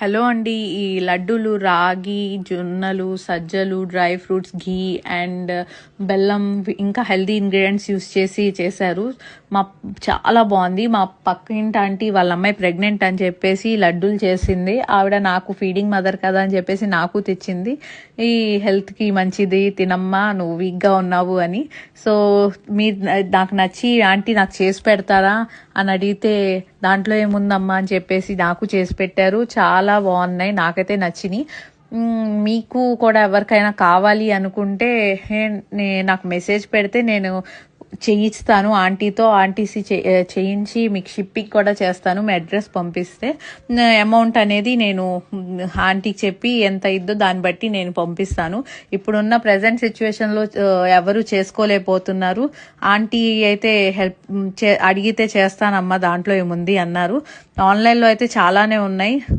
Hello అండి. ఈ లడ్డూలు రాగి, జొన్నలు, సజ్జలు, డ్రై ఫ్రూట్స్, ఘీ అండ్ బెల్లం ఇంకా హెల్తీ ఇంగ్రీడియంట్స్ యూస్ చేసి చేశారు. చాలా బాగుంది. మా పక్కింటి ఆంటీ వాళ్ళ అమ్మాయి ప్రెగ్నెంట్ అని చెప్పేసి లడ్డూలు చేసింది. ఆవిడ నాకు ఫీడింగ్ మదర్ కదా అని చెప్పేసి నాకు తెచ్చింది. ఈ హెల్త్కి మంచిది తినమ్మా, నువ్వు వీక్గా ఉన్నావు అని. సో మీరు నాకు నచ్చి ఆంటీ నాకు చేసి పెడతారా అని అడిగితే దాంట్లో ఏముందమ్మా అని చెప్పేసి నాకు చేసి పెట్టారు. చాలా బాగున్నాయి, నాకైతే నచ్చినాయి. మీకు కూడా ఎవరికైనా కావాలి అనుకుంటే నాకు మెసేజ్ పెడితే నేను చేయిస్తాను ఆంటీతో. చేయించి మీకు షిప్పింగ్ కూడా చేస్తాను. మీ అడ్రస్ పంపిస్తే అమౌంట్ అనేది నేను ఆంటీకి చెప్పి ఎంత ఇద్దో దాన్ని బట్టి నేను పంపిస్తాను. ఇప్పుడున్న ప్రజెంట్ సిచ్యువేషన్లో ఎవరు చేసుకోలేకపోతున్నారు. ఆంటీ అయితే అడిగితే చేస్తానమ్మా దాంట్లో ఏముంది అన్నారు. ఆన్లైన్లో అయితే చాలానే ఉన్నాయి.